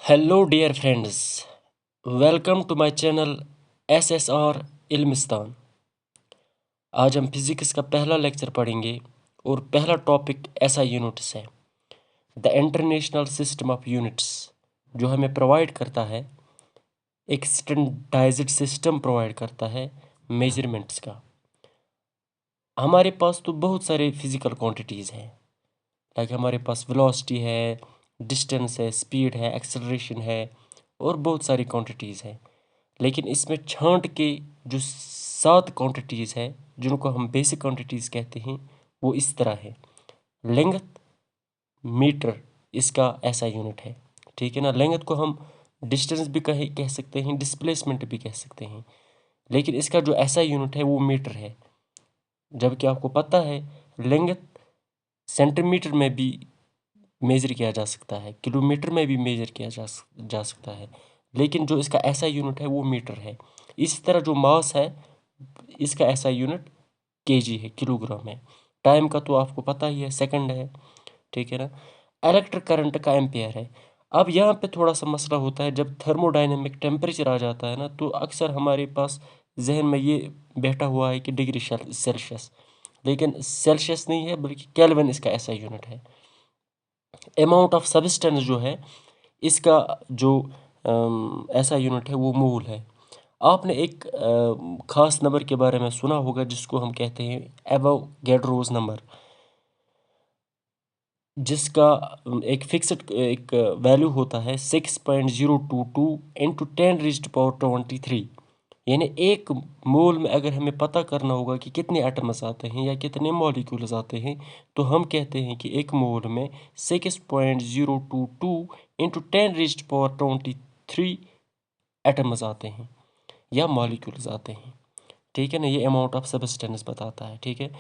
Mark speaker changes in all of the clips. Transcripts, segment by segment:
Speaker 1: Hello dear friends, welcome to my channel SSR Ilmistan. आज हम physics का पहला लेक्चर पढ़ेंगे और पहला टॉपिक SI यूनिट्स है। The international system of units जो हमें प्रोवाइड करता है, एक स्टैंडर्डाइज्ड सिस्टम प्रोवाइड करता है मेजरमेंट्स का। हमारे पास तो बहुत सारे फिज़िकल क्वांटिटीज़ हैं, लाइक हमारे पास वेलोसिटी है, डिस्टेंस है, स्पीड है, एक्सेलरेशन है और बहुत सारी क्वांटिटीज़ हैं। लेकिन इसमें छांट के जो 7 क्वांटिटीज़ है जिनको हम बेसिक क्वांटिटीज़ कहते हैं, वो इस तरह है। लेंथ मीटर इसका ऐसा यूनिट है, ठीक है ना। लेंथ को हम डिस्टेंस भी कह सकते हैं, डिस्प्लेसमेंट भी कह सकते हैं, लेकिन इसका जो ऐसा यूनिट है वो मीटर है। जबकि आपको पता है लेंथ सेंटीमीटर में भी मेज़र किया जा सकता है, किलोमीटर में भी मेज़र किया जा सकता है, लेकिन जो इसका ऐसा यूनिट है वो मीटर है। इसी तरह जो मास है, इसका ऐसा यूनिट केजी है, किलोग्राम है। टाइम का तो आपको पता ही है, सेकंड है, ठीक है ना। इलेक्ट्रिक करंट का एम्पेयर है। अब यहाँ पे थोड़ा सा मसला होता है, जब थर्मोडायनेमिक टेम्परेचर आ जाता है ना, तो अक्सर हमारे पास जहन में ये बैठा हुआ है कि डिग्री सेल्सियस, लेकिन सेल्सियस नहीं है बल्कि केल्विन इसका ऐसा यूनिट है। अमाउंट ऑफ सब्सटेंस जो है, इसका जो ऐसा यूनिट है वो मूल है। आपने एक ख़ास नंबर के बारे में सुना होगा जिसको हम कहते हैं एवोगैड्रोस नंबर, जिसका एक फिक्स्ड एक वैल्यू होता है 6.022 इंटू 10⁻23। यानी एक मोल में अगर हमें पता करना होगा कि कितने एटम्स आते हैं या कितने मॉलिक्यूल्स आते हैं, तो हम कहते हैं कि एक मोल में 6.022 इंटू 10⁻23 एटम्स आते हैं या मॉलिक्यूल्स आते हैं, ठीक है ना। ये अमाउंट ऑफ सब्सटेंस बताता है, ठीक है।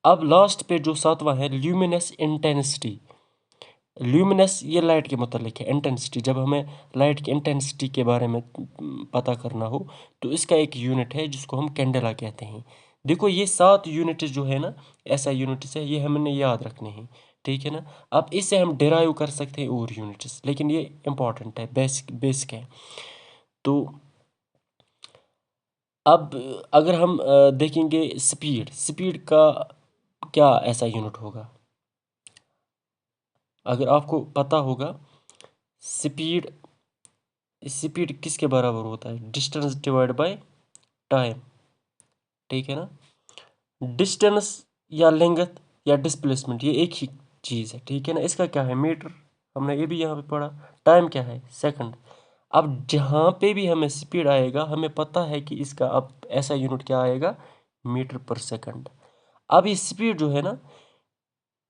Speaker 1: अब लास्ट पे जो सातवां है, ल्यूमिनस इंटेंसिटी। ल्यूमिनस ये लाइट के मतलब है, इंटेंसिटी जब हमें लाइट की इंटेंसिटी के बारे में पता करना हो, तो इसका एक यूनिट है जिसको हम कैंडेला कहते हैं। देखो ये 7 यूनिट जो है ना, ऐसा यूनिट्स है, ये हमने याद रखने हैं, ठीक है ना। अब इससे हम डिराइव कर सकते हैं और यूनिट्स, लेकिन ये इंपॉर्टेंट है, बेसिक है। तो अब अगर हम देखेंगे स्पीड, स्पीड का क्या ऐसा यूनिट होगा, अगर आपको पता होगा। स्पीड स्पीड किसके बराबर होता है, डिस्टेंस डिवाइड बाय टाइम, ठीक है ना। डिस्टेंस या लेंथ या डिस्प्लेसमेंट ये एक ही चीज़ है, ठीक है ना। इसका क्या है, मीटर, हमने ये भी यहाँ पे पढ़ा। टाइम क्या है, सेकंड। अब जहाँ पे भी हमें स्पीड आएगा, हमें पता है कि इसका अब ऐसा यूनिट क्या आएगा, मीटर पर सेकंड। अब ये स्पीड जो है ना,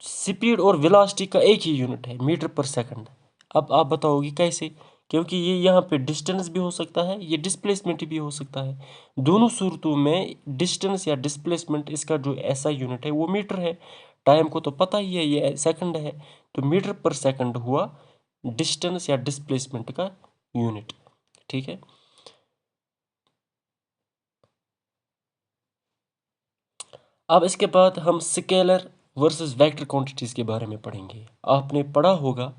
Speaker 1: स्पीड और वेलोसिटी का एक ही यूनिट है, मीटर पर सेकंड। अब आप बताओगे कैसे, क्योंकि ये यहाँ पे डिस्टेंस भी हो सकता है, ये डिस्प्लेसमेंट भी हो सकता है। दोनों सूरतों में डिस्टेंस या डिस्प्लेसमेंट इसका जो ऐसा यूनिट है वो मीटर है। टाइम को तो पता ही है, ये सेकंड है, तो मीटर पर सेकंड हुआ डिस्टेंस या डिस्प्लेसमेंट का यूनिट, ठीक है। अब इसके बाद हम स्केलर वर्सेस वेक्टर क्वांटिटीज़ के बारे में पढ़ेंगे। आपने पढ़ा होगा,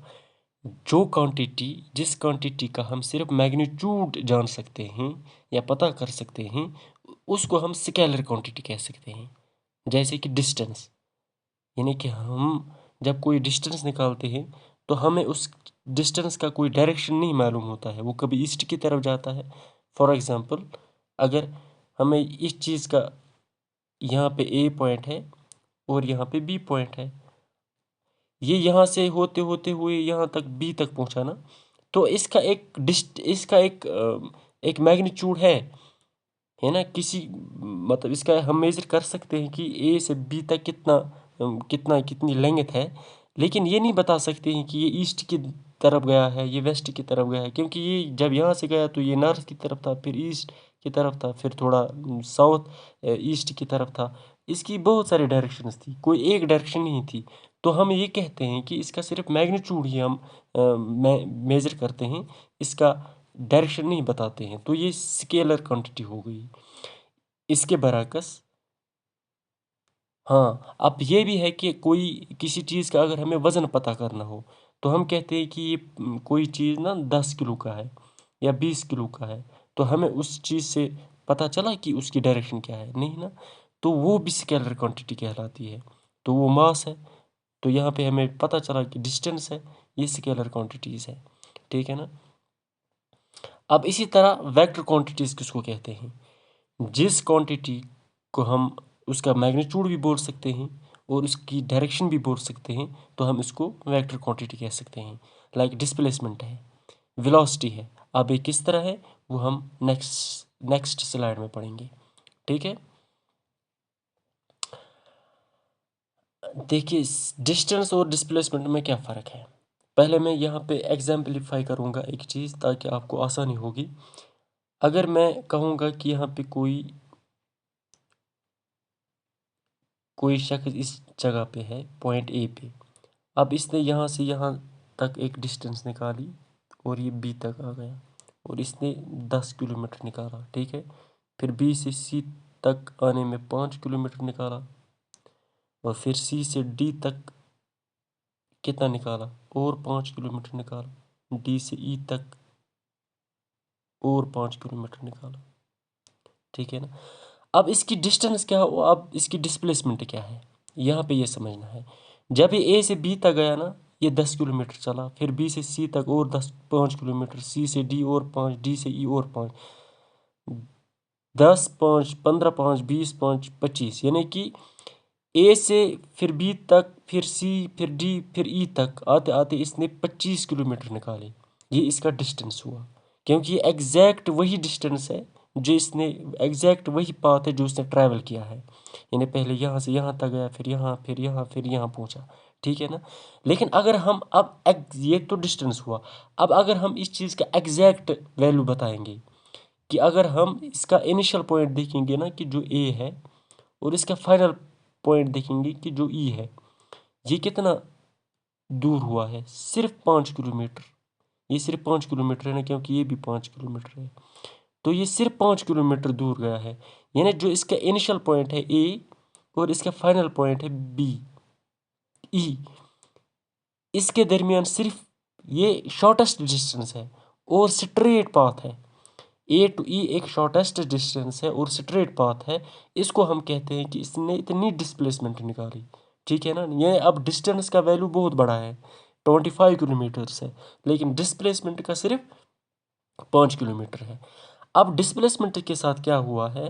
Speaker 1: जो क्वांटिटी जिस क्वांटिटी का हम सिर्फ मैग्नीट्यूड जान सकते हैं या पता कर सकते हैं, उसको हम स्केलर क्वांटिटी कह सकते हैं। जैसे कि डिस्टेंस, यानी कि हम जब कोई डिस्टेंस निकालते हैं, तो हमें उस डिस्टेंस का कोई डायरेक्शन नहीं मालूम होता है, वो कभी ईस्ट की तरफ जाता है। फॉर एग्ज़ाम्पल, अगर हमें इस चीज़ का यहाँ पे ए पॉइंट है और यहाँ पे बी पॉइंट है, ये यहाँ से होते होते हुए यहाँ तक बी तक पहुँचा ना, तो इसका एक मैग्नीट्यूड है ना। किसी मतलब इसका हम मेज़र कर सकते हैं कि ए से बी तक कितनी लेंथ है, लेकिन ये नहीं बता सकते हैं कि ये ईस्ट की तरफ गया है, ये वेस्ट की तरफ गया है, क्योंकि ये जब यहाँ से गया तो ये नॉर्थ की तरफ था, फिर ईस्ट की तरफ था, फिर थोड़ा साउथ ईस्ट की तरफ था। इसकी बहुत सारी डायरेक्शंस थी, कोई एक डायरेक्शन नहीं थी। तो हम ये कहते हैं कि इसका सिर्फ मैग्नीट्यूड ही हम मेज़र करते हैं, इसका डायरेक्शन नहीं बताते हैं, तो ये स्केलर क्वांटिटी हो गई। इसके बरअक्स, हाँ, अब ये भी है कि कोई किसी चीज़ का अगर हमें वज़न पता करना हो, तो हम कहते हैं कि ये कोई चीज़ ना 10 किलो का है या 20 किलो का है, तो हमें उस चीज़ से पता चला कि उसकी डायरेक्शन क्या है, नहीं ना। तो वो भी स्केलर क्वांटिटी कहलाती है। तो वो मास है, तो यहाँ पे हमें पता चला कि डिस्टेंस है, ये स्केलर क्वांटिटीज़ है, ठीक है ना। अब इसी तरह वेक्टर क्वांटिटीज़ किसको कहते हैं? जिस क्वांटिटी को हम उसका मैग्नीट्यूड भी बोल सकते हैं और उसकी डायरेक्शन भी बोल सकते हैं, तो हम इसको वेक्टर क्वांटिटी कह सकते हैं। लाइक डिस्प्लेसमेंट है, वेलोसिटी है। अब ये किस तरह है वो हम नेक्स्ट स्लाइड में पढ़ेंगे, ठीक है। देखिए डिस्टेंस और डिस्प्लेसमेंट में क्या फ़र्क है। पहले मैं यहाँ पे एग्जाम्पलीफाई करूँगा एक चीज़, ताकि आपको आसानी होगी। अगर मैं कहूँगा कि यहाँ पे कोई शख्स इस जगह पे है, पॉइंट ए पे, अब इसने यहाँ से यहाँ तक एक डिस्टेंस निकाली और ये बी तक आ गया और इसने 10 किलोमीटर निकाला, ठीक है। फिर बी से सी तक आने में 5 किलोमीटर निकाला और फिर सी से डी तक कितना निकाला और 5 किलोमीटर निकाला, डी से ई तक और 5 किलोमीटर निकाला, ठीक है ना। अब इसकी डिस्टेंस क्या हो, अब इसकी डिस्प्लेसमेंट क्या है, यहाँ पे ये समझना है। जब ये ए से बी तक गया ना, ये 10 किलोमीटर चला, फिर बी से सी तक और 5 किलोमीटर, सी से डी और 5, डी से ई और 5, 10 5 15 5 20 5 25, यानी कि ए से फिर बी तक, फिर सी, फिर डी, फिर ई तक आते आते इसने 25 किलोमीटर निकाले। ये इसका डिस्टेंस हुआ, क्योंकि ये एग्जैक्ट वही डिस्टेंस है जो इसने, एग्जैक्ट वही पाथ है जो उसने ट्रैवल किया है। यानी पहले यहाँ से यहाँ तक गया, फिर यहाँ, फिर यहाँ, फिर यहाँ पहुँचा, ठीक है ना। लेकिन अगर हम अब ये तो डिस्टेंस हुआ, अब अगर हम इस चीज़ का एग्जैक्ट वैल्यू बताएंगे कि अगर हम इसका इनिशियल पॉइंट देखेंगे ना कि जो ए है, और इसका फाइनल पॉइंट देखेंगे कि जो ई है, ये कितना दूर हुआ है, सिर्फ 5 किलोमीटर। ये सिर्फ 5 किलोमीटर है ना, क्योंकि ये भी 5 किलोमीटर है, तो ये सिर्फ 5 किलोमीटर दूर गया है। यानी जो इसका इनिशियल पॉइंट है ए और इसका फाइनल पॉइंट है बी ई, इसके दरमियान सिर्फ ये शॉर्टेस्ट डिस्टेंस है और स्ट्रेट पाथ है। ए टू ई एक शॉर्टेस्ट डिस्टेंस है और स्ट्रेट पाथ है। इसको हम कहते हैं कि इसने इतनी डिस्प्लेसमेंट निकाली, ठीक है ना। ये अब डिस्टेंस का वैल्यू बहुत बड़ा है, 25 किलोमीटर्स है, लेकिन डिस्प्लेसमेंट का सिर्फ 5 किलोमीटर है। अब डिस्प्लेसमेंट के साथ क्या हुआ है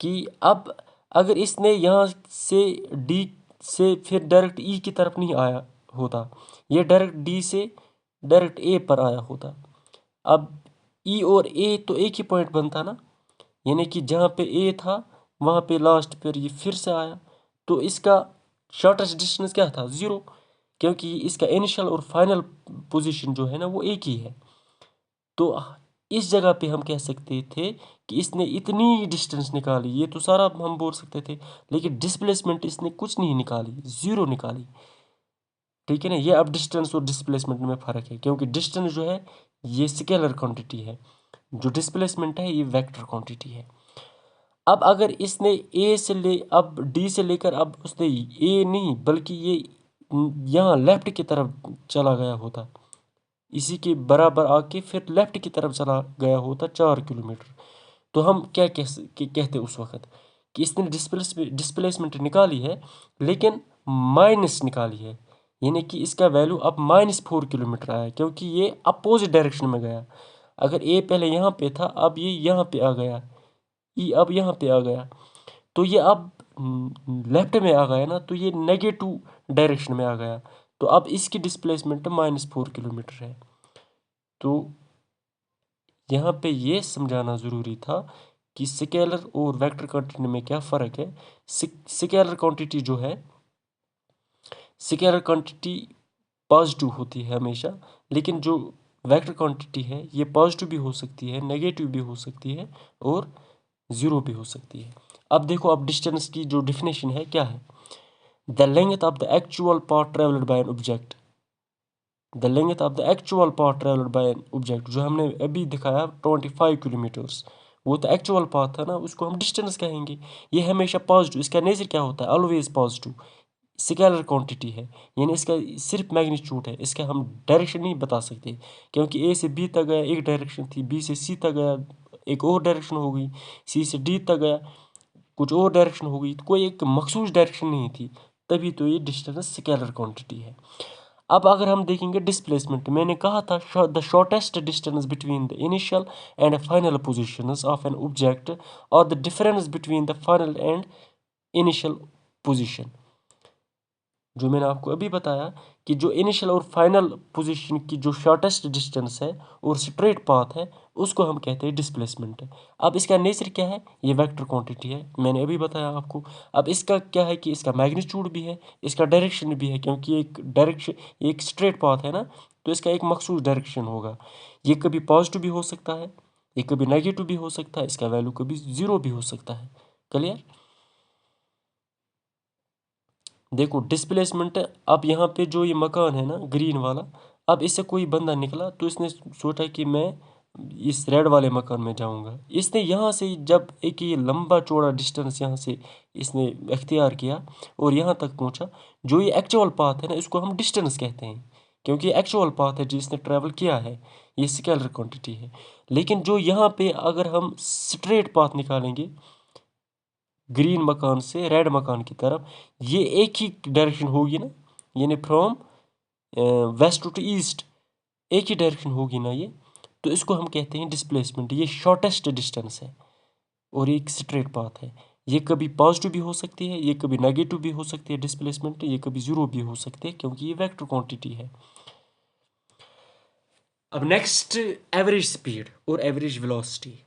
Speaker 1: कि अब अगर इसने यहाँ से डी से फिर डायरेक्ट ई की तरफ नहीं आया होता, ये डायरेक्ट डी से डायरेक्ट ए पर आया होता, अब ई और ए तो एक ही पॉइंट बनता ना, यानी कि जहाँ पे ए था वहाँ पे लास्ट पर ये फिर से आया, तो इसका शॉर्टेस्ट डिस्टेंस क्या था, 0, क्योंकि इसका इनिशियल और फाइनल पोजीशन जो है ना वो एक ही है। तो इस जगह पे हम कह सकते थे कि इसने इतनी डिस्टेंस निकाली, ये तो सारा हम बोल सकते थे, लेकिन डिस्प्लेसमेंट इसने कुछ नहीं निकाली, 0 निकाली, ठीक है ना। ये अब डिस्टेंस और डिस्प्लेसमेंट में फ़र्क है, क्योंकि डिस्टेंस जो है ये स्केलर क्वांटिटी है, जो डिस्प्लेसमेंट है ये वेक्टर क्वांटिटी है। अब अगर इसने ए से ले, अब डी से लेकर, अब उसने ए नहीं बल्कि ये यहाँ लेफ़्ट की तरफ चला गया होता, इसी के बराबर आके फिर लेफ़्ट की तरफ चला गया होता 4 किलोमीटर, तो हम क्या कहते उस वक्त कि इसने डिस्प्लेसमेंट निकाली है, लेकिन माइनस निकाली है, यानी कि इसका वैल्यू अब -4 किलोमीटर आया, क्योंकि ये अपोजिट डायरेक्शन में गया। अगर ए पहले यहाँ पे था, अब ये यहाँ पे आ गया, ई अब यहाँ पे आ गया, तो ये अब लेफ्ट में आ गया ना, तो ये नेगेटिव डायरेक्शन में आ गया, तो अब इसकी डिस्प्लेसमेंट -4 किलोमीटर है। तो यहाँ पे ये समझाना ज़रूरी था कि स्केलर और वेक्टर क्वांटिटी में क्या फ़र्क है। स्केलर क्वांटिटी जो है, स्केलर क्वांटिटी पॉजिटिव होती है हमेशा, लेकिन जो वेक्टर क्वांटिटी है ये पॉजिटिव भी हो सकती है, नेगेटिव भी हो सकती है और 0 भी हो सकती है। अब देखो, अब डिस्टेंस की जो डिफिनेशन है क्या है, the length of the actual path travelled by an object, the length of the actual path travelled by an object, जो हमने अभी दिखाया 25 किलोमीटर्स, वो तो एक्चुअल पाथ है ना, उसको हम डिस्टेंस कहेंगे। ये हमेशा पॉजिटिव, इसका नेचर क्या होता है, ऑलवेज पॉजिटिव। स्केलर क्वांटिटी है, यानी इसका सिर्फ मैग्नीट्यूड है, इसका हम डायरेक्शन नहीं बता सकते, क्योंकि ए से बी तक गया एक डायरेक्शन थी, बी से सी तक गया एक और डायरेक्शन हो गई, सी से डी तक गया कुछ और डायरेक्शन हो गई, तो कोई एक मखसूस डायरेक्शन नहीं थी, तभी तो ये डिस्टेंस स्केलर क्वांटिटी है। अब अगर हम देखेंगे डिस्प्लेसमेंट, मैंने कहा था the shortest distance between the initial and final positions of an object और the difference between the final and initial position. जो मैंने आपको अभी बताया कि जो इनिशियल और फाइनल पोजीशन की जो शॉर्टेस्ट डिस्टेंस है और स्ट्रेट पाथ है, उसको हम कहते हैं डिस्प्लेसमेंट। अब इसका नेचर क्या है, ये वेक्टर क्वांटिटी है, मैंने अभी बताया आपको। अब इसका क्या है कि इसका मैग्नीट्यूड भी है, इसका डायरेक्शन भी है, क्योंकि एक डायरेक्शन एक स्ट्रेट पाथ है ना, तो इसका एक मखसूस डायरेक्शन होगा। ये कभी पॉजिटिव भी हो सकता है, ये कभी नेगेटिव भी हो सकता है, इसका वैल्यू कभी 0 भी हो सकता है। क्लियर? देखो डिस्प्लेसमेंट, अब यहाँ पे जो ये मकान है ना ग्रीन वाला, अब इससे कोई बंदा निकला तो इसने सोचा कि मैं इस रेड वाले मकान में जाऊंगा। इसने यहाँ से जब एक ये लंबा चौड़ा डिस्टेंस यहाँ से इसने इख्तियार किया और यहाँ तक पहुँचा, जो ये एक्चुअल पाथ है ना, इसको हम डिस्टेंस कहते हैं, क्योंकि ये एक्चुअल पाथ है जिसने ट्रैवल किया है, ये स्केलर क्वांटिटी है। लेकिन जो यहाँ पे अगर हम स्ट्रेट पाथ निकालेंगे ग्रीन मकान से रेड मकान की तरफ, ये एक ही डायरेक्शन होगी ना, यानी फ्रॉम वेस्ट टू ईस्ट एक ही डायरेक्शन होगी ना ये, तो इसको हम कहते हैं डिस्प्लेसमेंट। ये शॉर्टेस्ट डिस्टेंस है और एक स्ट्रेट पाथ है। ये कभी पॉजिटिव भी हो सकती है, ये कभी नेगेटिव भी हो सकती है डिस्प्लेसमेंट, ये कभी 0 भी हो सकती है, क्योंकि ये वेक्टर क्वांटिटी है। अब नेक्स्ट एवरेज स्पीड और एवरेज वेलोसिटी,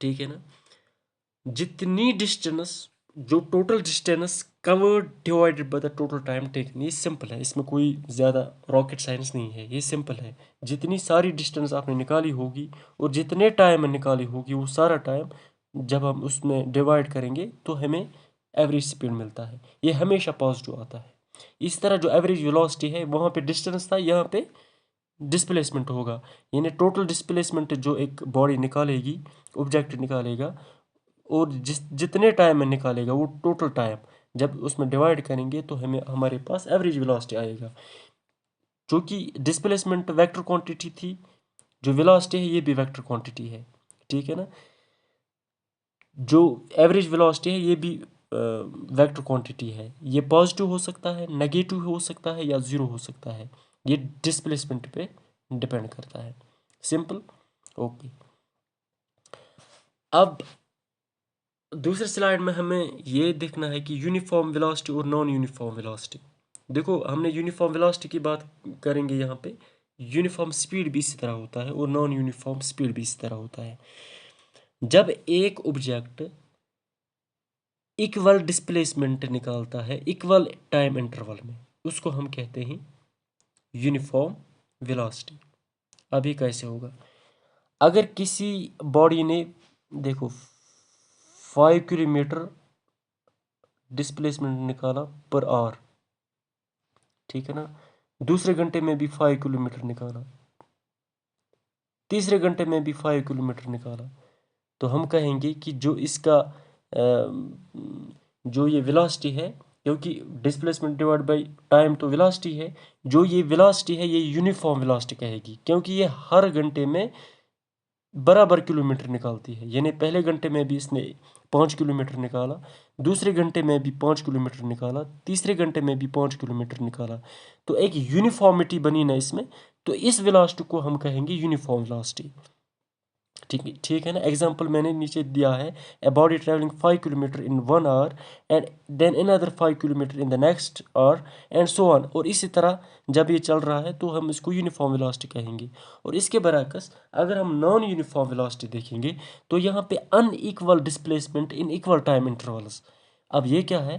Speaker 1: ठीक है ना। जितनी डिस्टेंस, जो total distance covered divided by the total time taken, ये सिंपल है, इसमें कोई ज़्यादा रॉकेट साइंस नहीं है, ये सिंपल है। जितनी सारी डिस्टेंस आपने निकाली होगी और जितने टाइम में निकाली होगी, वो सारा टाइम जब हम उसमें डिवाइड करेंगे तो हमें एवरेज स्पीड मिलता है। ये हमेशा पॉजिटिव आता है। इस तरह जो एवरेज वेलोसिटी है, वहाँ पे डिस्टेंस था, यहाँ पे डिस्प्लेसमेंट होगा, यानी टोटल डिस्प्लेसमेंट जो एक बॉडी निकालेगी, ऑब्जेक्ट निकालेगा, और जितने टाइम में निकालेगा वो टोटल टाइम जब उसमें डिवाइड करेंगे तो हमें हमारे पास एवरेज वेलोसिटी आएगा। क्योंकि डिस्प्लेसमेंट वेक्टर क्वांटिटी थी, जो वेलोसिटी है ये भी वेक्टर क्वांटिटी है, ठीक है ना। जो एवरेज वेलोसिटी है ये भी वेक्टर क्वांटिटी है। ये पॉजिटिव हो सकता है, नेगेटिव हो सकता है, या 0 हो सकता है। ये डिस्प्लेसमेंट पे डिपेंड करता है। Simple, okay. अब दूसरे स्लाइड में हमें ये देखना है कि यूनिफॉर्म वेलोसिटी और नॉन यूनिफॉर्म वेलोसिटी। देखो हमने यूनिफॉर्म वेलोसिटी की बात करेंगे, यहाँ पे यूनिफॉर्म स्पीड भी इसी तरह होता है और नॉन यूनिफॉर्म स्पीड भी इसी तरह होता है। जब एक ऑब्जेक्ट इक्वल डिस्प्लेसमेंट निकालता है इक्वल टाइम इंटरवल में, उसको हम कहते हैं यूनिफॉर्म वेलोसिटी। अभी कैसे होगा, अगर किसी बॉडी ने देखो 5 किलोमीटर डिस्प्लेसमेंट निकाला पर आवर, ठीक है ना, दूसरे घंटे में भी 5 किलोमीटर निकाला, तीसरे घंटे में भी 5 किलोमीटर निकाला, तो हम कहेंगे कि जो इसका जो ये वेलोसिटी है, क्योंकि डिस्प्लेसमेंट डिवाइड बाय टाइम तो वेलोसिटी है, जो ये वेलोसिटी है ये यूनिफॉर्म वेलोसिटी कहेगी, क्योंकि ये हर घंटे में बराबर किलोमीटर निकालती है। यानी पहले घंटे में भी इसने 5 किलोमीटर निकाला, दूसरे घंटे में भी 5 किलोमीटर निकाला, तीसरे घंटे में भी 5 किलोमीटर निकाला, तो एक यूनिफॉर्मिटी बनी ना इसमें, तो इस वेलोसिटी को हम कहेंगे यूनिफॉर्म वेलोसिटी। ठीक है ना। एग्जाम्पल मैंने नीचे दिया है, a body travelling 5 kilometre in 1 hour and then another 5 kilometre in the next hour and so on, और इसी तरह जब ये चल रहा है तो हम इसको यूनिफॉर्म वेलोसिटी कहेंगे। और इसके बरअक्स अगर हम नॉन यूनिफॉर्म वेलोसिटी देखेंगे तो यहाँ पे unequal displacement in equal time intervals. अब ये क्या है,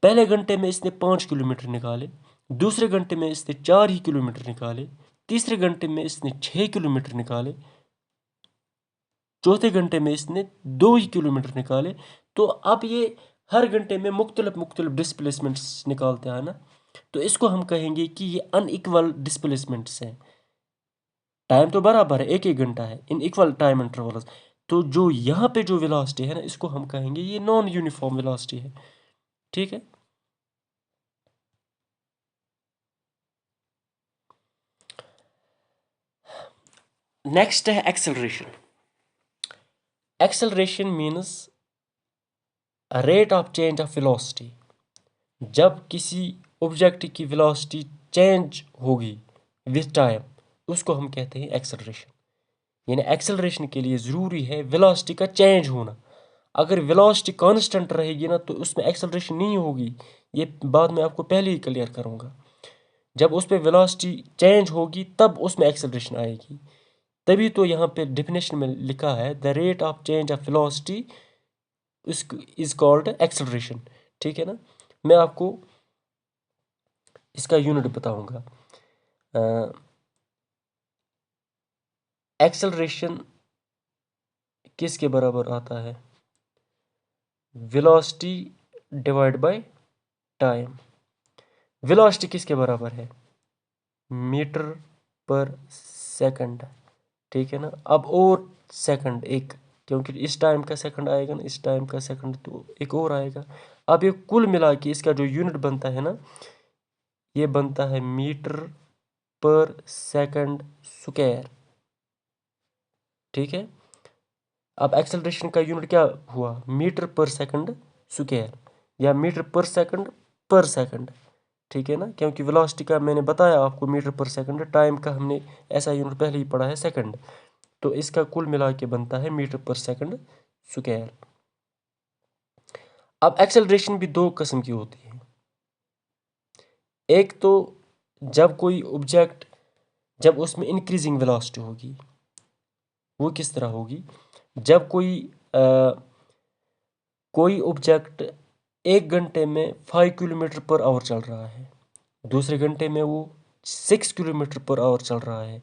Speaker 1: पहले घंटे में इसने 5 किलोमीटर निकाले, दूसरे घंटे में इसने 4 ही किलोमीटर निकाले, तीसरे घंटे में इसने 6 किलोमीटर निकाले, चौथे घंटे में इसने 2 ही किलोमीटर निकाले। तो अब ये हर घंटे में मुख्तलिफ डिस्प्लेसमेंट्स निकालते हैं ना, तो इसको हम कहेंगे कि ये अनइक्वल डिस्प्लेसमेंट्स हैं। टाइम तो बराबर है, एक एक घंटा है, इन इक्वल टाइम इंटरवल्स। तो जो यहाँ पे जो वेलोसिटी है ना, इसको हम कहेंगे ये नॉन यूनिफॉर्म वेलोसिटी है, ठीक है। नेक्स्ट है acceleration. Acceleration means rate of change of velocity. जब किसी ऑब्जेक्ट की वेलोसिटी चेंज होगी विथ टाइम, उसको हम कहते हैं एक्सेलरेशन। यानी एक्सेलरेशन के लिए ज़रूरी है वेलोसिटी का चेंज होना। अगर वेलोसिटी कांस्टेंट रहेगी ना तो उसमें एक्सेलरेशन नहीं होगी। ये बात मैं आपको पहले ही क्लियर करूँगा। जब उस पर वेलोसिटी चेंज होगी तब उसमें एक्सेलरेशन आएगी। तभी तो यहाँ पे डेफिनेशन में लिखा है the rate of change of velocity is called acceleration. ठीक है ना। मैं आपको इसका यूनिट बताऊंगा। एक्सेलरेशन किसके बराबर आता है? Velocity divide by time. Velocity किसके बराबर है? मीटर पर सेकंड। ठीक है ना। अब और सेकंड एक, क्योंकि इस टाइम का सेकंड आएगा ना, इस टाइम का सेकंड तो एक और आएगा। अब ये कुल मिला के इसका जो यूनिट बनता है ना, ये बनता है मीटर पर सेकंड स्क्वायर। ठीक है। अब एक्सेलरेशन का यूनिट क्या हुआ? मीटर पर सेकंड स्क्वायर या मीटर पर सेकंड। ठीक है ना। क्योंकि वेलोसिटी का मैंने बताया आपको मीटर पर सेकंड, टाइम का हमने ऐसा यूनिट पहले ही पढ़ा है सेकंड, तो इसका कुल मिला के बनता है मीटर पर सेकंड स्क्वायर। अब एक्सेलरेशन भी दो किस्म की होती है। एक तो जब कोई ऑब्जेक्ट, जब उसमें इंक्रीजिंग वेलोसिटी होगी, वो किस तरह होगी? जब कोई ऑब्जेक्ट 1 घंटे में 5 किलोमीटर पर आवर चल रहा है, दूसरे घंटे में वो 6 किलोमीटर पर आवर चल रहा है,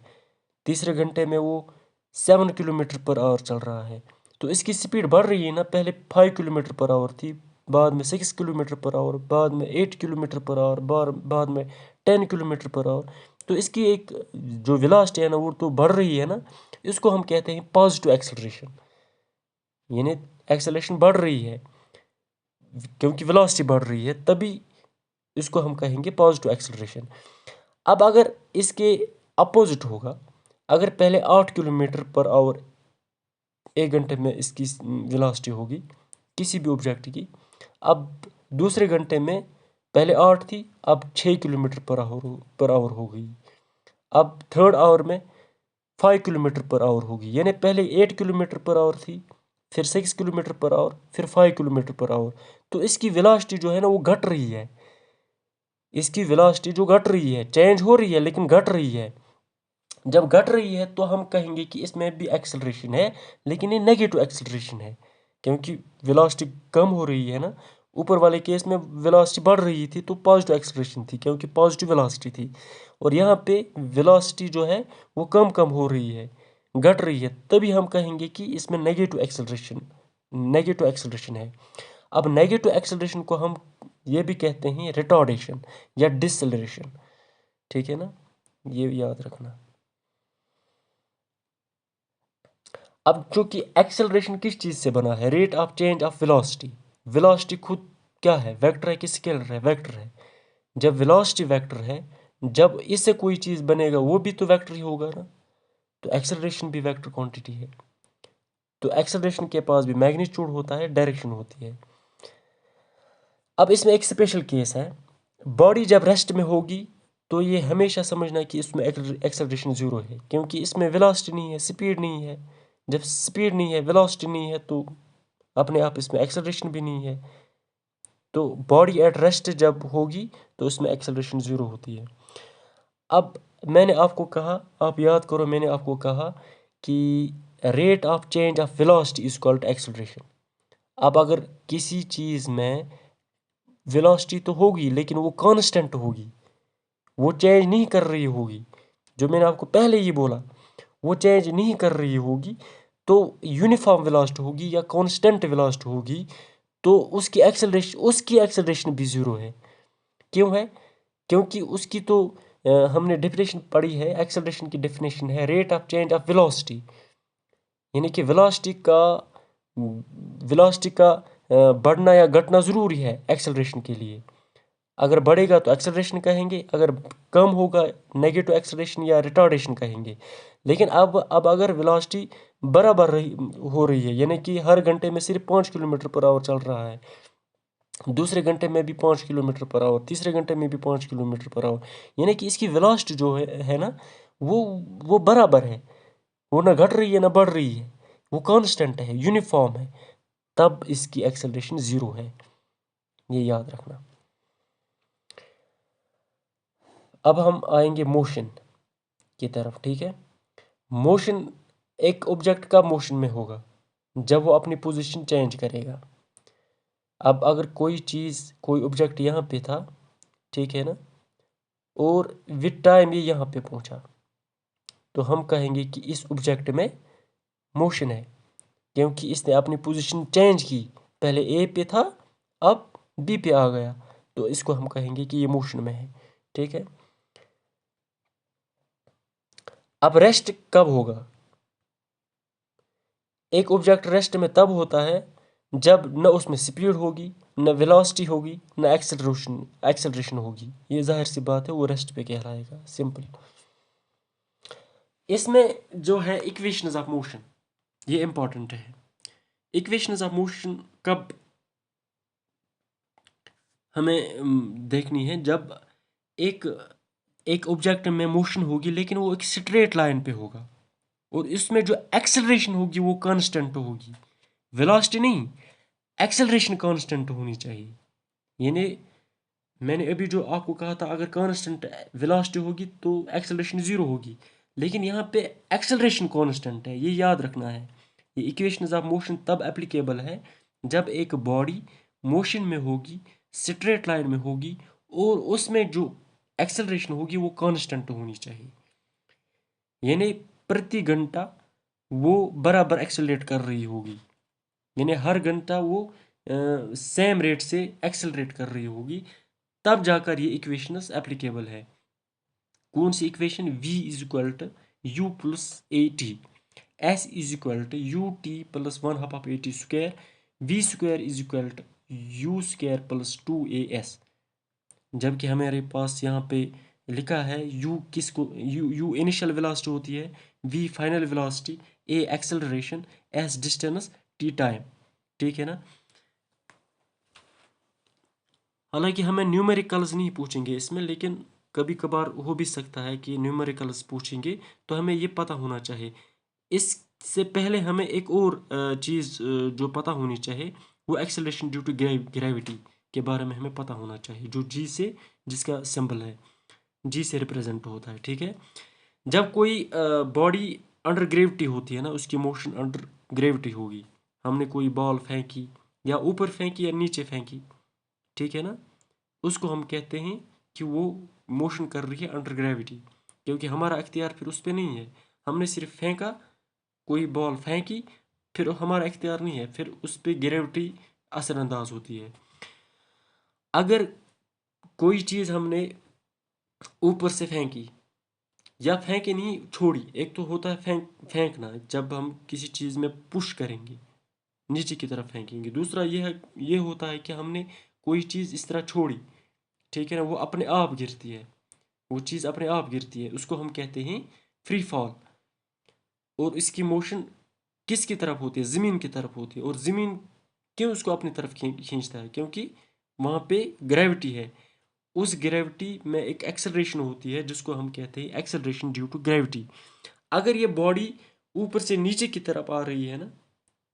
Speaker 1: तीसरे घंटे में वो 7 किलोमीटर पर आवर चल रहा है, तो इसकी स्पीड बढ़ रही है ना। पहले 5 किलोमीटर पर आवर थी, बाद में 6 किलोमीटर पर आवर, बाद में 8 किलोमीटर पर आवर, बाद में 10 किलोमीटर पर आवर। तो इसकी एक जो वेलोसिटी है ना वो तो बढ़ रही है ना, इसको हम कहते हैं पॉजिटिव एक्सेलरेशन। यानी एक्सेलरेशन बढ़ रही है क्योंकि वेलोसिटी बढ़ रही है, तभी इसको हम कहेंगे पॉजिटिव एक्सेलरेशन। अब अगर इसके अपोजिट होगा, अगर पहले 8 किलोमीटर पर आवर 1 घंटे में इसकी वेलोसिटी होगी किसी भी ऑब्जेक्ट की, अब दूसरे घंटे में पहले 8 थी, अब 6 किलोमीटर पर आवर हो गई, अब थर्ड आवर में 5 किलोमीटर पर आवर होगी। यानी पहले 8 किलोमीटर पर आवर थी, फिर 6 किलोमीटर पर आवर, फिर 5 किलोमीटर पर आवर। तो इसकी वेलोसिटी जो है ना वो घट रही है। इसकी वेलोसिटी जो घट रही है, चेंज हो रही है लेकिन घट रही है। जब घट रही है तो हम कहेंगे कि इसमें भी एक्सेलरेशन है, लेकिन ये नेगेटिव एक्सेलरेशन है, क्योंकि वेलोसिटी कम हो रही है ना। ऊपर वाले केस में वेलोसिटी बढ़ रही थी तो पॉजिटिव एक्सेलरेशन थी, क्योंकि पॉजिटिव वेलोसिटी थी। और यहाँ पे वेलोसिटी जो है वो कम कम हो रही है, घट रही है, तभी हम कहेंगे कि इसमें नेगेटिव एक्सेलरेशन है। अब नेगेटिव एक्सेलरेशन को हम ये भी कहते हैं रिटार्डेशन या डिसएलरेशन। ठीक है ना, ये याद रखना। अब चूंकि एक्सेलरेशन किस चीज़ से बना है? Rate of change of velocity. Velocity खुद क्या है? वेक्टर है कि स्केलर है? वेक्टर है। जब वेलोसिटी वेक्टर है, जब इससे कोई चीज़ बनेगा वो भी तो वेक्टर ही होगा ना। तो एक्सेलरेशन भी वेक्टर क्वांटिटी है। तो एक्सेलरेशन के पास भी मैग्नीट्यूड होता है, डायरेक्शन होती है। अब इसमें एक स्पेशल केस है, बॉडी जब रेस्ट में होगी तो ये हमेशा समझना कि इसमें एक्सेलरेशन ज़ीरो है, क्योंकि इसमें वेलोसिटी नहीं है, स्पीड नहीं है। जब स्पीड नहीं है, वेलोसिटी नहीं है, तो अपने आप इसमें एक्सेलरेशन भी नहीं है। तो बॉडी एट रेस्ट जब होगी तो इसमें एक्सेलरेशन ज़ीरो होती है। अब मैंने आपको कहा, आप याद करो, मैंने आपको कहा कि rate of change of velocity is called acceleration. अब अगर किसी चीज़ में वेलोसिटी तो होगी लेकिन वो कांस्टेंट होगी, वो चेंज नहीं कर रही होगी, जो मैंने आपको पहले ही बोला, वो चेंज नहीं कर रही होगी, तो यूनिफॉर्म वेलोसिटी होगी या कांस्टेंट वेलोसिटी होगी, तो उसकी एक्सेलरेशन भी ज़ीरो है। क्यों है? क्योंकि उसकी तो हमने डेफिनेशन पढ़ी है, एक्सेलरेशन की डेफिनेशन है rate of change of velocity. यानी कि वेलोसिटी का बढ़ना या घटना ज़रूरी है एक्सेलरेशन के लिए। अगर बढ़ेगा तो एक्सेलरेशन कहेंगे, अगर कम होगा नेगेटिव एक्सेलरेशन या रिटार्डेशन कहेंगे। लेकिन अब अगर वेलोसिटी बराबर हो रही है, यानी कि हर घंटे में सिर्फ 5 किलोमीटर पर आवर चल रहा है, दूसरे घंटे में भी 5 किलोमीटर पर आवर, तीसरे घंटे में भी 5 किलोमीटर पर आवर, यानी कि इसकी वेलोसिटी जो है ना, वो बराबर है, वो ना घट रही है ना बढ़ रही है, वो कांस्टेंट है, यूनिफॉर्म है, तब इसकी एक्सेलरेशन ज़ीरो है, ये याद रखना। अब हम आएंगे मोशन की तरफ, ठीक है। मोशन एक ऑब्जेक्ट का मोशन में होगा जब वो अपनी पोजीशन चेंज करेगा। अब अगर कोई चीज़, कोई ऑब्जेक्ट यहाँ पे था, ठीक है ना, और विद टाइम ये यहाँ पे पहुँचा, तो हम कहेंगे कि इस ऑब्जेक्ट में मोशन है, क्योंकि इसने अपनी पोजीशन चेंज की, पहले ए पे था अब बी पे आ गया, तो इसको हम कहेंगे कि ये मोशन में है, ठीक है। अब रेस्ट कब होगा? एक ऑब्जेक्ट रेस्ट में तब होता है जब न उसमें स्पीड होगी, न वेलोसिटी होगी, न एक्सेलरेशन होगी। ये जाहिर सी बात है, वो रेस्ट पे कहलाएगा, सिंपल। इसमें जो है इक्वेशंस ऑफ मोशन, ये इंपॉर्टेंट है। इक्वेशंस ऑफ मोशन कब हमें देखनी है? जब एक एक ऑब्जेक्ट में मोशन होगी, लेकिन वो एक स्ट्रेट लाइन पे होगा, और इसमें जो एक्सेलरेशन होगी वो कांस्टेंट होगी, वेलोसिटी नहीं, एक्सेलरेशन कांस्टेंट होनी चाहिए। यानी मैंने अभी जो आपको कहा था, अगर कांस्टेंट वेलोसिटी होगी तो एक्सेलरेशन ज़ीरो होगी, लेकिन यहाँ पे एक्सेलरेशन कांस्टेंट है, ये याद रखना है। ये इक्वेशंस ऑफ मोशन तब एप्लीकेबल है जब एक बॉडी मोशन में होगी, स्ट्रेट लाइन में होगी, और उसमें जो एक्सेलरेशन होगी वो कांस्टेंट होनी चाहिए, यानी प्रति घंटा वो बराबर एक्सेलरेट कर रही होगी, यानी हर घंटा वो सेम रेट से एक्सेलरेट कर रही होगी, तब जाकर ये इक्वेशंस एप्लीकेबल है। कौन सी equation? v is equal to you plus A t, s is equal to u t plus 1/2 of a t square, v square is equal to u square plus 2as। जबकि हमारे पास यहाँ पे लिखा है u किसको, u इनिशियल वेलोसिटी होती है, v final velocity, a acceleration, s distance, t time, ठीक है ना। हालांकि हमें न्यूमेरिकल्स नहीं पूछेंगे इसमें, लेकिन कभी कभार हो भी सकता है कि न्यूमेरिकल्स पूछेंगे, तो हमें ये पता होना चाहिए। इससे पहले हमें एक और चीज़ जो पता होनी चाहिए, वो एक्सेलरेशन ड्यू टू ग्रेविटी के बारे में हमें पता होना चाहिए, जो जी से, जिसका सिंबल है जी से रिप्रेजेंट होता है, ठीक है। जब कोई बॉडी अंडर ग्रेविटी होती है ना, उसकी मोशन अंडर ग्रेविटी होगी। हमने कोई बॉल फेंकी, या ऊपर फेंकी या नीचे फेंकी, ठीक है ना, उसको हम कहते हैं कि वो मोशन कर रही है अंडर ग्रेविटी, क्योंकि हमारा इख्तियार फिर उस पर नहीं है। हमने सिर्फ फेंका, कोई बॉल फेंकी, फिर हमारा इख्तियार नहीं है, फिर उस पर ग्रेविटी असरअंदाज होती है। अगर कोई चीज़ हमने ऊपर से फेंकी, या फेंके नहीं, छोड़ी, एक तो होता है फेंकना, जब हम किसी चीज़ में पुश करेंगे, नीचे की तरफ फेंकेंगे। दूसरा ये होता है कि हमने कोई चीज़ इस तरह छोड़ी, ठीक है ना, वो अपने आप गिरती है, वो चीज़ अपने आप गिरती है, उसको हम कहते हैं फ्री फॉल। और इसकी मोशन किसकी तरफ होती है? ज़मीन की तरफ होती है। और ज़मीन क्यों उसको अपनी तरफ खींचता है? क्योंकि वहाँ पे ग्रेविटी है, उस ग्रेविटी में एक एक्सेलरेशन होती है, जिसको हम कहते हैं एक्सेलरेशन ड्यू टू ग्रेविटी। अगर ये बॉडी ऊपर से नीचे की तरफ आ रही है ना,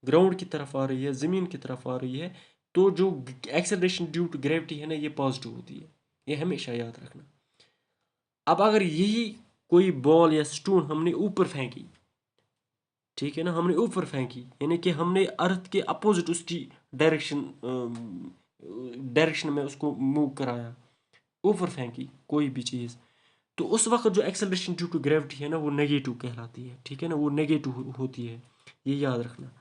Speaker 1: ग्राउंड की तरफ आ रही है, ज़मीन की तरफ आ रही है, तो जो एक्सेलरेशन ड्यू टू ग्रेविटी है ना, ये पॉजिटिव होती है, ये हमेशा याद रखना। अब अगर यही कोई बॉल या स्टोन हमने ऊपर फेंकी, ठीक है ना, हमने ऊपर फेंकी, यानी कि हमने अर्थ के अपोजिट उसकी डायरेक्शन में उसको मूव कराया, ऊपर फेंकी कोई भी चीज़, तो उस वक्त जो एक्सेलरेशन ड्यू टू ग्रेविटी है ना, वो नेगेटिव कहलाती है, ठीक है ना, वो नेगेटिव होती है, ये याद रखना,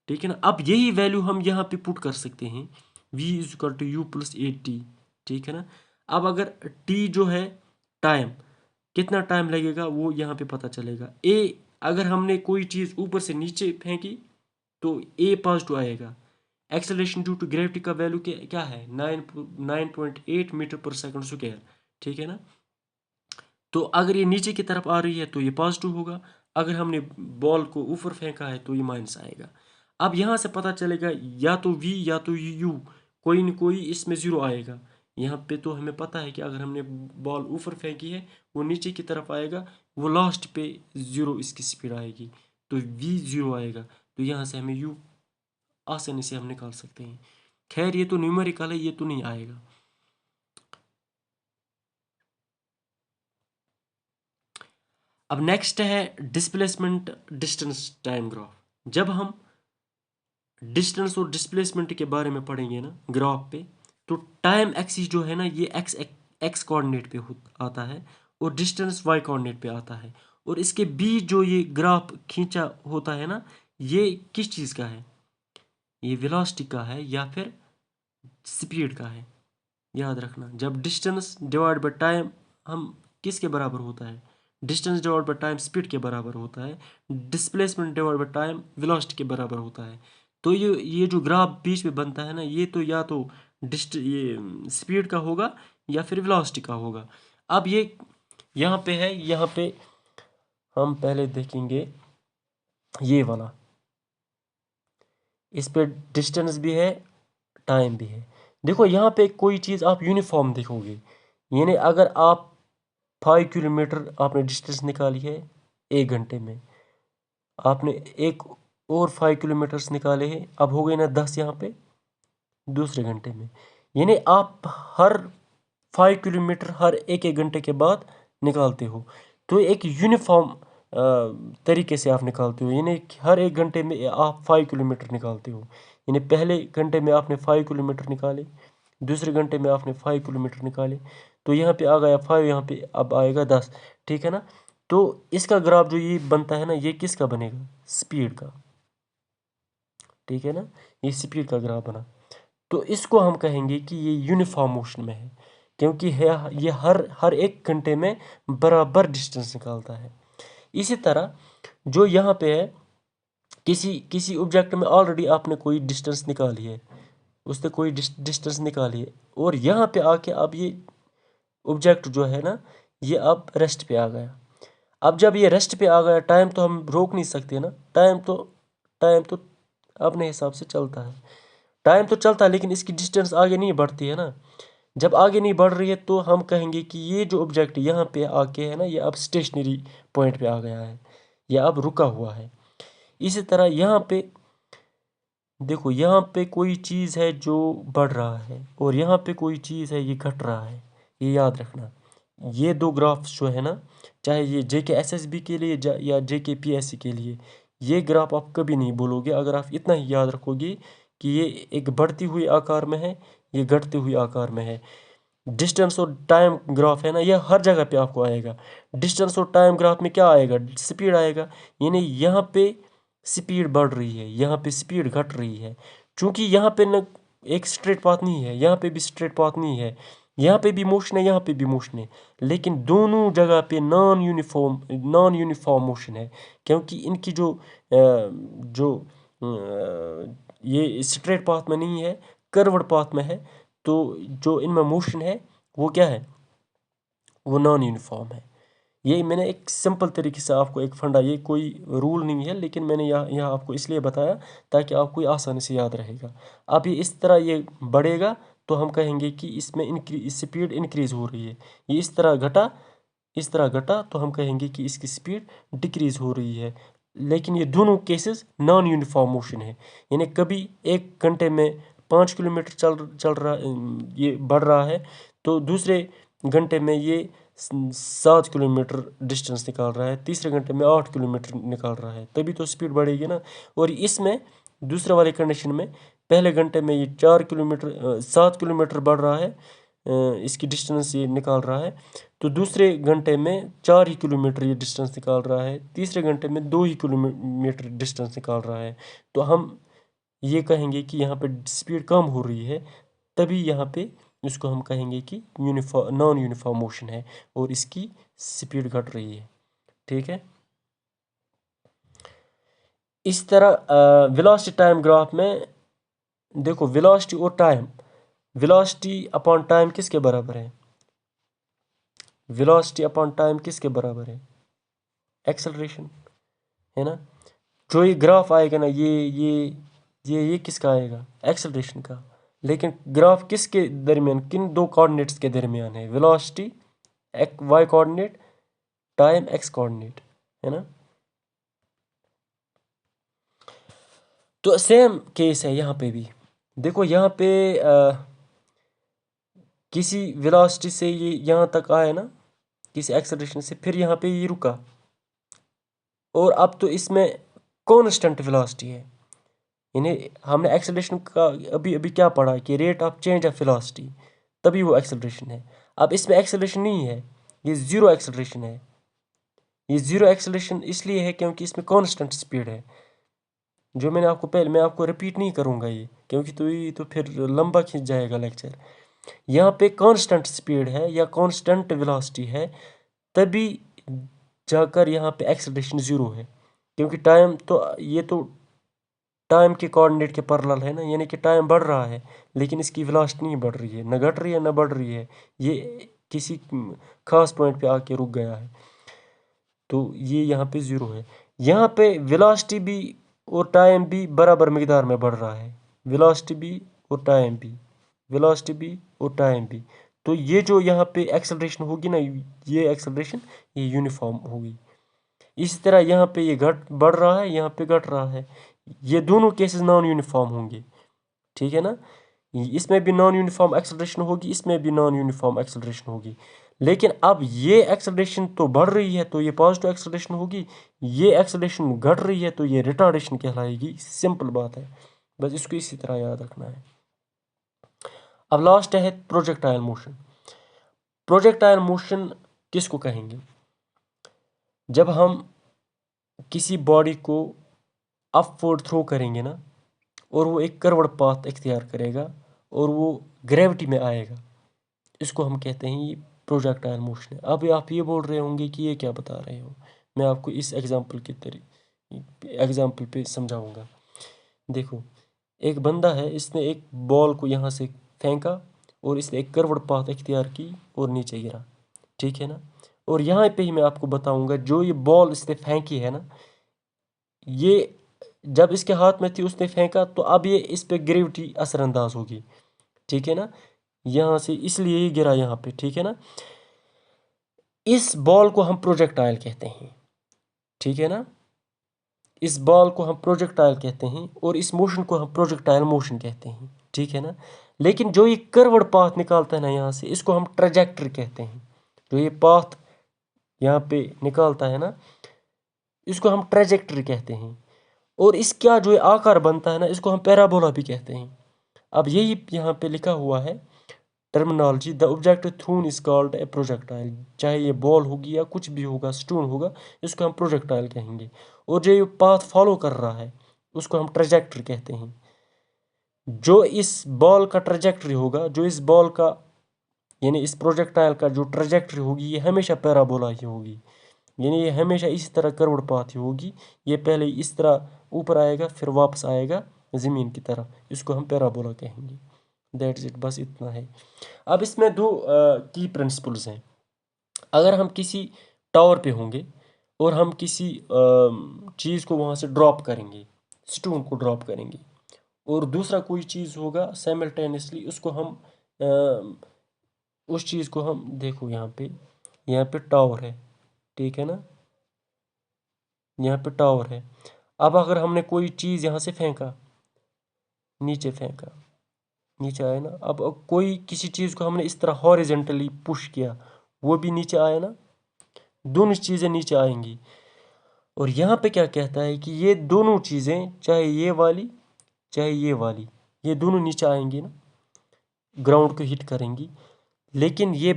Speaker 1: ठीक है ना। अब यही वैल्यू हम यहाँ पे पुट कर सकते हैं, v is equal to you plus A T, ठीक है ना। अब अगर t जो है टाइम, कितना टाइम लगेगा वो यहाँ पे पता चलेगा। a, अगर हमने कोई चीज़ ऊपर से नीचे फेंकी तो a पॉजिटिव आएगा, एक्सेलरेशन ड्यू टू ग्रेविटी का वैल्यू क्या है 9.8 मीटर पर सेकंड स्क्वायर, ठीक है ना। तो अगर ये नीचे की तरफ आ रही है तो ये पॉजिटिव होगा, अगर हमने बॉल को ऊपर फेंका है तो ये माइनस आएगा। अब यहाँ से पता चलेगा या तो v या तो u, कोई न कोई इसमें ज़ीरो आएगा। यहाँ पे तो हमें पता है कि अगर हमने बॉल ऊपर फेंकी है वो नीचे की तरफ आएगा, वो लास्ट पे ज़ीरो इसकी स्पीड आएगी, तो v ज़ीरो आएगा। तो यहाँ से हमें u आसानी से हम निकाल सकते हैं। खैर ये तो न्यूमेरिकल है, ये तो नहीं आएगा। अब नेक्स्ट है डिस्प्लेसमेंट डिस्टेंस टाइम ग्राफ। जब हम डिस्टेंस और डिस्प्लेसमेंट के बारे में पढ़ेंगे ना ग्राफ पे, तो टाइम एक्सिस जो है ना ये एक्स कोऑर्डिनेट पे आता है और डिस्टेंस वाई कोऑर्डिनेट पे आता है। और इसके बीच जो ये ग्राफ खींचा होता है ना, ये किस चीज़ का है, ये वेलोसिटी का है या फिर स्पीड का है। याद रखना, जब डिस्टेंस डिवाइड बाय टाइम हम किसके बराबर होता है, distance divide by time speed के बराबर होता है, displacement divide by time velocity के बराबर होता है। तो ये जो ग्राफ बीच में बनता है ना, ये तो या तो ये स्पीड का होगा या फिर वेलोसिटी का होगा। अब ये यहाँ पे है, यहाँ पे हम पहले देखेंगे ये वाला, इस पे डिस्टेंस भी है टाइम भी है। देखो यहाँ पे कोई चीज़ आप यूनिफॉर्म देखोगे, यानी अगर आप 5 किलोमीटर आपने डिस्टेंस निकाली है 1 घंटे में, आपने एक और 5 किलोमीटर्स निकाले हैं, अब हो गए ना 10 यहाँ पे दूसरे घंटे में। यानी आप हर 5 किलोमीटर हर एक एक घंटे के बाद निकालते हो, तो एक यूनिफॉर्म तरीके से आप निकालते हो, यानी हर एक घंटे में आप 5 किलोमीटर निकालते हो। यानी पहले घंटे में आपने 5 किलोमीटर निकाले, दूसरे घंटे में आपने 5 किलोमीटर निकाले, तो यहाँ पे आ गया 5, यहाँ पे अब आएगा 10, ठीक है ना। तो इसका ग्राफ जो ये बनता है ना, ये किसका बनेगा, स्पीड का, ठीक है ना, ये स्पीड का ग्राफ बना। तो इसको हम कहेंगे कि ये यूनिफॉर्म मोशन में है, क्योंकि है ये हर हर एक घंटे में बराबर डिस्टेंस निकालता है। इसी तरह जो यहाँ पे है, किसी किसी ऑब्जेक्ट में ऑलरेडी आपने कोई डिस्टेंस निकाली है, उसने कोई डिस्टेंस निकाली है, और यहाँ पे आके अब ये ऑब्जेक्ट जो है ना, ये अब रेस्ट पे आ गया। अब जब ये रेस्ट पे आ गया, टाइम तो हम रोक नहीं सकते ना, टाइम तो अपने हिसाब से चलता है, टाइम तो चलता है, लेकिन इसकी डिस्टेंस आगे नहीं बढ़ती है ना। जब आगे नहीं बढ़ रही है तो हम कहेंगे कि ये जो ऑब्जेक्ट यहाँ पे आके है ना, ये अब स्टेशनरी पॉइंट पे आ गया है, ये अब रुका हुआ है। इसी तरह यहाँ पे देखो, यहाँ पे कोई चीज़ है जो बढ़ रहा है और यहाँ पे कोई चीज़ है ये घट रहा है, ये याद रखना। ये दो ग्राफ्स जो है ना, चाहे ये JK SSB के लिए या JK PSC के लिए, ये ग्राफ आप कभी नहीं बोलोगे अगर आप इतना ही याद रखोगे कि ये एक बढ़ती हुई आकार में है, ये घटती हुई आकार में है। डिस्टेंस और टाइम ग्राफ है ना, ये हर जगह पे आपको आएगा। डिस्टेंस और टाइम ग्राफ में क्या आएगा, स्पीड आएगा, यानी यहाँ पे स्पीड बढ़ रही है, यहाँ पे स्पीड घट रही है। चूंकि यहाँ पे न एक स्ट्रेट पाथ नहीं है, यहाँ पे भी स्ट्रेट पाथ नहीं है, यहाँ पे भी मोशन है, यहाँ पे भी मोशन है, लेकिन दोनों जगह पे नॉन यूनिफॉर्म मोशन है, क्योंकि इनकी ये स्ट्रेट पाथ में नहीं है, कर्व्ड पाथ में है। तो जो इनमें मोशन है वो क्या है, वो नॉन यूनिफॉर्म है। ये मैंने एक सिंपल तरीके से आपको एक फंडा, ये कोई रूल नहीं है, लेकिन मैंने यहाँ आपको इसलिए बताया ताकि आपको ये आसानी से याद रहेगा। अब ये इस तरह ये बढ़ेगा तो हम कहेंगे कि इसमें स्पीड इंक्रीज़ हो रही है। ये इस तरह घटा तो हम कहेंगे कि इसकी स्पीड डिक्रीज़ हो रही है। लेकिन ये दोनों केसेस नॉन यूनिफॉर्म मोशन है, यानी कभी 1 घंटे में 5 किलोमीटर चल रहा, ये बढ़ रहा है, तो दूसरे घंटे में ये 7 किलोमीटर डिस्टेंस निकाल रहा है, तीसरे घंटे में 8 किलोमीटर निकाल रहा है, तभी तो स्पीड बढ़ेगी ना। और इसमें दूसरे वाले कंडीशन में पहले घंटे में ये 7 किलोमीटर बढ़ रहा है, इसकी डिस्टेंस ये निकाल रहा है, तो दूसरे घंटे में 4 ही किलोमीटर ये डिस्टेंस निकाल रहा है, तीसरे घंटे में 2 ही किलोमीटर डिस्टेंस निकाल रहा है। तो हम ये कहेंगे कि यहाँ पे स्पीड कम हो रही है, तभी यहाँ पे इसको हम कहेंगे कि नॉन यूनिफॉर्म मोशन है और इसकी स्पीड घट रही है, ठीक है। इस तरह वेलोसिटी टाइम ग्राफ में देखो वेलोसिटी और टाइम, वेलोसिटी अपॉन टाइम किसके बराबर है? वेलोसिटी अपॉन टाइम किसके बराबर है? एक्सेलरेशन, है ना। जो ये ग्राफ आएगा ना, ये किसका आएगा? एक्सेलरेशन का। लेकिन ग्राफ किसके दरमियान, किन दो कोऑर्डिनेट्स के दरमियान है? Velocity Y coordinate, time X coordinate, है ना। तो सेम केस है यहाँ पे भी। देखो यहाँ पे किसी वेलोसिटी से ये यहाँ तक आया ना, किसी एक्सेलरेशन से, फिर यहाँ पे ये रुका, और अब तो इसमें कांस्टेंट वेलोसिटी है। यानी हमने एक्सेलरेशन का अभी अभी क्या पढ़ा कि rate of change of velocity, तभी वो एक्सेलरेशन है। अब इसमें एक्सेलरेशन नहीं है, ये ज़ीरो एक्सेलरेशन है। ये ज़ीरो एक्सेलरेशन इसलिए है क्योंकि इसमें कांस्टेंट स्पीड है। जो मैंने आपको पहले, मैं आपको रिपीट नहीं करूँगा ये, क्योंकि तो ये तो फिर लंबा खींच जाएगा लेक्चर। यहाँ पे कांस्टेंट स्पीड है या कांस्टेंट वेलोसिटी है, तभी जाकर यहाँ पे एक्सेलरेशन ज़ीरो है। क्योंकि टाइम तो, ये तो टाइम के कोऑर्डिनेट के पैरेलल है ना, यानी कि टाइम बढ़ रहा है लेकिन इसकी वेलोसिटी नहीं बढ़ रही है, न घट रही है न बढ़ रही है। ये किसी खास पॉइंट पे आके रुक गया है, तो ये यहाँ पे ज़ीरो है। यहाँ पे वेलोसिटी भी और टाइम भी बराबर मिकदार में बढ़ रहा है। वेलोसिटी भी और टाइम भी, वेलोसिटी भी और टाइम भी। तो ये जो यहाँ पे एक्सेलरेशन होगी ना, ये एक्सेलरेशन ये यूनिफॉर्म होगी। इसी तरह यहाँ पे ये बढ़ रहा है, यहाँ पे घट रहा है। ये दोनों केसेस नॉन यूनिफॉर्म होंगे, ठीक है ना। इसमें भी नॉन यूनिफॉर्म एक्सेलरेशन होगी, इसमें भी नॉन यूनिफॉर्म एक्सेलरेशन होगी। लेकिन अब ये एक्सेलरेशन तो बढ़ रही है तो ये पॉजिटिव एक्सेलरेशन होगी, ये एक्सेलरेशन घट रही है तो ये रिटार्डेशन कहलाएगी। सिंपल बात है, बस इसको इसी तरह याद रखना है। अब लास्ट है प्रोजेक्टाइल मोशन। प्रोजेक्टाइल मोशन किसको कहेंगे? जब हम किसी बॉडी को अपवर्ड थ्रो करेंगे ना, और वो एक कर्वड पाथ इख्तियार करेगा और वो ग्रेविटी में आएगा, इसको हम कहते हैं ये प्रोजेक्टाइल मोशन है। अब आप ये बोल रहे होंगे कि ये क्या बता रहे हो, मैं आपको इस एग्जाम्पल पे समझाऊंगा। देखो, एक बंदा है, इसने एक बॉल को यहाँ से फेंका और इसने एक कर्वड पाथ इख्तियार की और नीचे गिरा, ठीक है ना। और यहाँ पे ही मैं आपको बताऊंगा, जो ये बॉल इसने फेंकी है ना, ये जब इसके हाथ में थी उसने फेंका, तो अब ये इस पे ग्रेविटी असरअंदाज होगी, ठीक है ना। यहाँ से इसलिए ये गिरा यहाँ पे, ठीक है ना। इस बॉल को हम प्रोजेक्टाइल कहते हैं, ठीक है ना। इस बॉल को हम प्रोजेक्टाइल कहते हैं और इस मोशन को हम प्रोजेक्टाइल मोशन कहते हैं, ठीक है ना। लेकिन जो ये कर्वड पाथ निकालता है ना यहाँ से, इसको हम ट्रेजेक्टरी कहते हैं। जो ये पाथ यहाँ पे निकालता है ना, इसको हम ट्रेजेक्टरी कहते हैं। और इसका जो आकार बनता है ना, इसको हम पैराबोला भी कहते हैं। अब यही यहाँ पे लिखा हुआ है terminology, the object thrown is called a projectile. चाहे ये बॉल होगी या कुछ भी होगा, स्टोन होगा, इसको हम प्रोजेक्टाइल कहेंगे। और जो ये पाथ फॉलो कर रहा है उसको हम ट्रेजेक्टरी कहते हैं। जो इस बॉल का ट्रेजेक्टरी होगा, जो इस बॉल का यानी इस प्रोजेक्टाइल का जो ट्रेजेक्टरी होगी, ये हमेशा पैराबोला ही होगी। यानी ये हमेशा इसी तरह कर्वड पाथ ही होगी। ये पहले इस तरह ऊपर आएगा फिर वापस आएगा ज़मीन की तरफ, इसको हम पैराबोला कहेंगे। दैट्स इट, बस इतना है। अब इसमें दो की प्रिंसिपल्स हैं। अगर हम किसी टावर पे होंगे और हम किसी चीज़ को वहाँ से ड्रॉप करेंगे, स्टोन को ड्रॉप करेंगे, और दूसरा कोई चीज़ होगा साइमल्टेनियसली, उसको हम उस चीज़ को हम, देखो यहाँ पे टावर है, ठीक है ना। यहाँ पे टावर है। अब अगर हमने कोई चीज़ यहाँ से फेंका, नीचे फेंका, नीचे आया ना। अब कोई किसी चीज़ को हमने इस तरह हॉरिजेंटली पुश किया, वो भी नीचे आया ना। दोनों चीज़ें नीचे आएंगी। और यहाँ पे क्या कहता है कि ये दोनों चीज़ें, चाहे ये वाली चाहे ये वाली, ये दोनों नीचे आएंगी ना, ग्राउंड को हिट करेंगी। लेकिन ये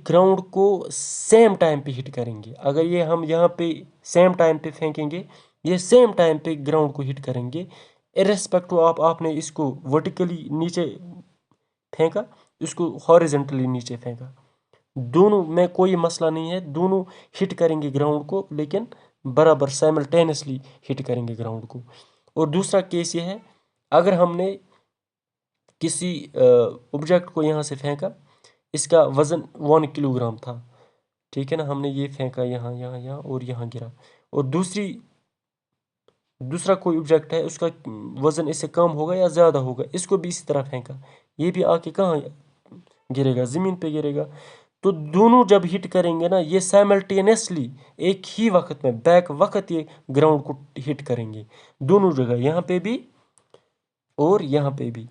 Speaker 1: ग्राउंड को सेम टाइम पे हिट करेंगे। अगर ये हम यहाँ पे सेम टाइम पे फेंकेंगे, ये सेम टाइम पे ग्राउंड को हिट करेंगे, इर्रेस्पेक्टिव आपने इसको वर्टिकली नीचे फेंका, इसको हॉरिजेंटली नीचे फेंका, दोनों में कोई मसला नहीं है। दोनों हिट करेंगे ग्राउंड को, लेकिन बराबर साइमल्टेनियसली हिट करेंगे ग्राउंड को। और दूसरा केस ये है अगर हमने किसी ऑब्जेक्ट को यहाँ से फेंका, इसका वज़न 1 किलोग्राम था, ठीक है ना, हमने ये फेंका यहाँ यहाँ यहाँ और यहाँ गिरा, और दूसरा कोई ऑब्जेक्ट है, उसका वज़न इससे कम होगा या ज़्यादा होगा, इसको भी इसी तरह फेंका, ये भी आके कहाँ गिरेगा, ज़मीन पे गिरेगा। तो दोनों जब हिट करेंगे ना, ये साइमल्टेनियसली एक ही वक्त में बैक वक्त ये ग्राउंड को हिट करेंगे, दोनों जगह, यहाँ पे भी और यहाँ पे भी।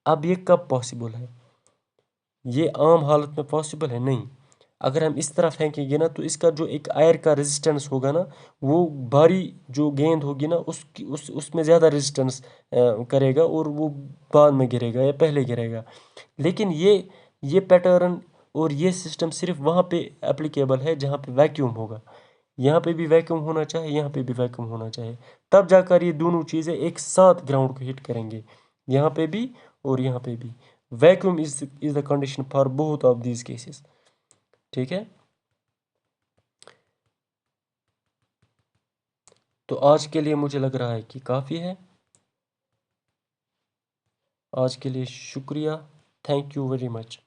Speaker 1: अब ये कब पॉसिबल है? ये आम हालत में पॉसिबल है नहीं। अगर हम इस तरह फेंकेंगे ना, तो इसका जो एक एयर का रेजिस्टेंस होगा ना, वो भारी जो गेंद होगी ना, उसमें ज़्यादा रेजिस्टेंस करेगा, और वो बाद में गिरेगा या पहले गिरेगा। लेकिन ये पैटर्न और ये सिस्टम सिर्फ वहाँ पे एप्लीकेबल है जहाँ पे वैक्यूम होगा। यहाँ पे भी वैक्यूम होना चाहिए, यहाँ पे भी वैक्यूम होना चाहिए, तब जाकर ये दोनों चीज़ें एक साथ ग्राउंड को हिट करेंगे, यहाँ पे भी और यहाँ पे भी। Vacuum is the condition for both of these cases. ठीक है, तो आज के लिए मुझे लग रहा है कि काफ़ी है। आज के लिए शुक्रिया, थैंक यू वेरी मच।